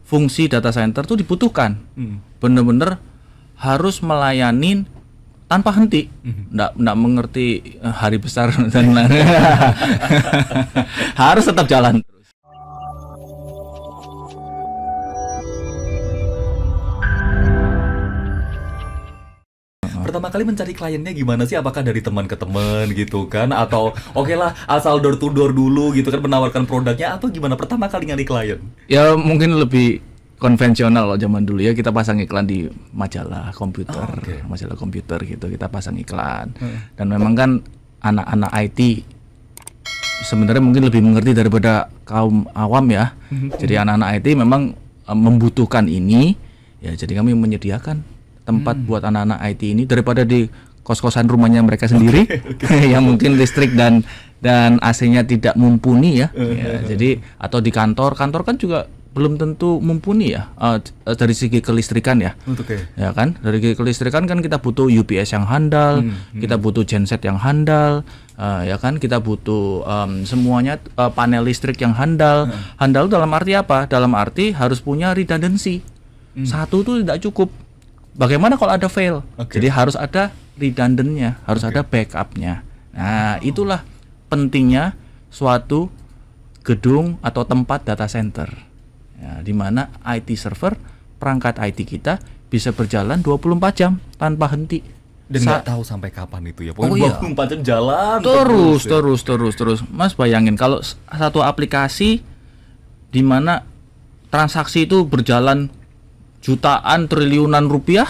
fungsi data center tuh dibutuhkan. Bener-bener harus melayani tanpa henti. Nggak mengerti hari besar dan lain-lain. Harus tetap jalan terus. Pertama kali mencari kliennya gimana sih? Apakah dari teman ke teman gitu kan? Atau oke lah asal door to door dulu gitu kan, menawarkan produknya, atau gimana pertama kali nyari klien? Ya mungkin lebih konvensional loh zaman dulu ya, kita pasang iklan di majalah komputer, majalah komputer gitu, kita pasang iklan. Dan memang kan anak-anak IT sebenarnya mungkin lebih mengerti daripada kaum awam ya. Jadi anak-anak IT memang membutuhkan ini ya, jadi kami menyediakan tempat buat anak-anak IT ini daripada di kos-kosan rumahnya mereka sendiri yang mungkin listrik dan AC-nya tidak mumpuni ya. Jadi atau di kantor kan juga belum tentu mumpuni ya, dari segi kelistrikan ya. Ya kan, dari segi kelistrikan kan kita butuh UPS yang handal, kita butuh genset yang handal, ya kan, kita butuh semuanya panel listrik yang handal. Handal dalam arti apa? Dalam arti harus punya redundancy. Satu tuh tidak cukup. Bagaimana kalau ada fail? Jadi harus ada redundant-nya, harus ada backup-nya. Nah, itulah pentingnya suatu gedung atau tempat data center. Ya, di mana IT server, perangkat IT kita bisa berjalan 24 jam tanpa henti. Dan nggak tahu sampai kapan itu ya. Pokoknya 24 jam jalan terus. Mas bayangin kalau satu aplikasi di mana transaksi itu berjalan jutaan, triliunan rupiah,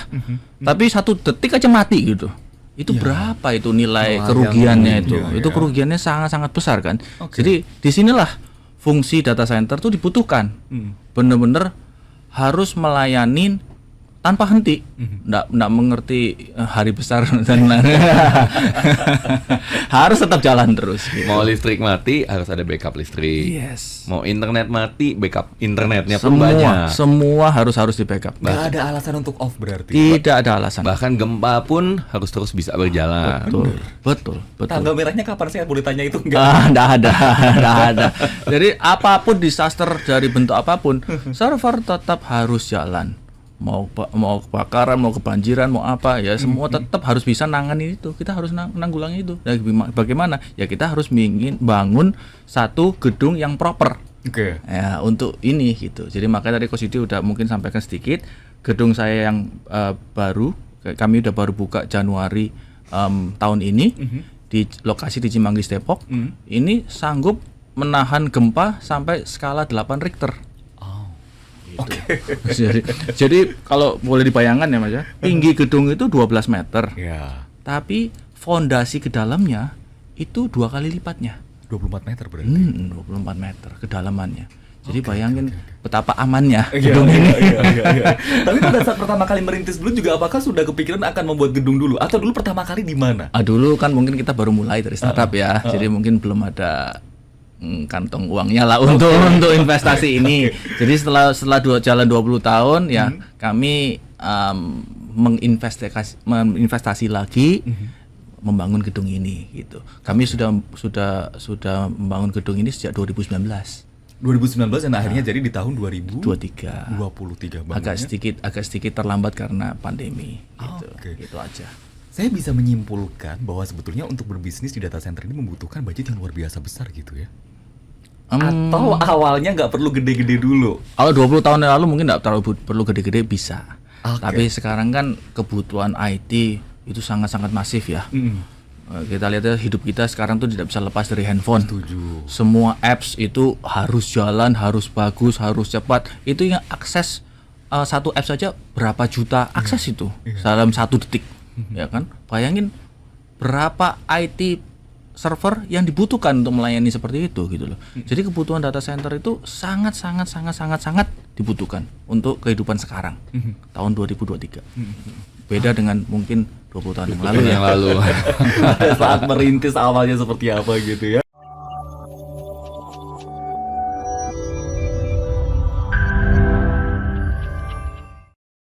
tapi 1 detik aja mati gitu. Itu berapa itu nilai kerugiannya itu? Itu kerugiannya sangat-sangat besar kan. Jadi disinilah fungsi data center tuh dibutuhkan. Bener-bener harus melayani tanpa henti. Nggak mengerti hari besar dan lain-lain. Harus tetap jalan terus gitu. Mau listrik mati harus ada backup listrik. Mau internet mati, backup internetnya pun banyak. Semua harus di backup. Nggak ada alasan untuk off berarti. Tidak ada alasan. Bahkan gempa pun harus terus bisa berjalan. Betul. Tanggal merahnya kapan sih? Boleh tanya itu enggak? Nggak ada. Jadi apapun disaster dari bentuk apapun, server tetap harus jalan. Mau kebakaran, mau kebanjiran, mau apa ya, semua tetap harus bisa nangani itu. Kita harus nanggulangi itu. Dan bagaimana? Ya kita harus bangun satu gedung yang proper. Ya untuk ini gitu. Jadi makanya tadi Coach Yudi udah mungkin sampaikan sedikit, gedung saya yang baru, kami udah baru buka Januari tahun ini di lokasi di Cimanggis Depok. Ini sanggup menahan gempa sampai skala 8 Richter. Jadi kalau boleh dibayangkan ya Mas ya, tinggi gedung itu 12 meter. Tapi fondasi ke dalamnya itu 2 kali lipatnya. 24 meter berarti. 24 meter kedalamannya. Jadi bayangin betapa amannya gedung ini. Tapi pada saat pertama kali merintis dulu juga, apakah sudah kepikiran akan membuat gedung dulu? Atau dulu pertama kali di mana? Dulu kan mungkin kita baru mulai dari startup ya. Jadi mungkin belum ada kantong uangnya lah untuk investasi ini. Jadi setelah jalan 20 tahun ya kami menginvestasi lagi membangun gedung ini gitu. Kami sudah membangun gedung ini sejak 2019 dan akhirnya jadi di tahun 2023 agak sedikit terlambat karena pandemi gitu aja. Saya bisa menyimpulkan bahwa sebetulnya untuk berbisnis di data center ini membutuhkan budget yang luar biasa besar gitu ya? Atau awalnya nggak perlu gede-gede dulu? Kalau 20 tahun yang lalu mungkin nggak terlalu perlu gede-gede, bisa. Tapi sekarang kan kebutuhan IT itu sangat-sangat masif ya. Kita lihat ya, hidup kita sekarang tuh tidak bisa lepas dari handphone. Semua apps itu harus jalan, harus bagus, harus cepat. Itu yang akses satu apps saja berapa juta akses itu dalam 1 detik. Ya kan, bayangin berapa IT server yang dibutuhkan untuk melayani seperti itu gitu loh. Jadi kebutuhan data center itu sangat dibutuhkan untuk kehidupan sekarang, tahun 2023. Beda dengan mungkin 20 tahun yang lalu. Saat merintis awalnya seperti apa gitu ya.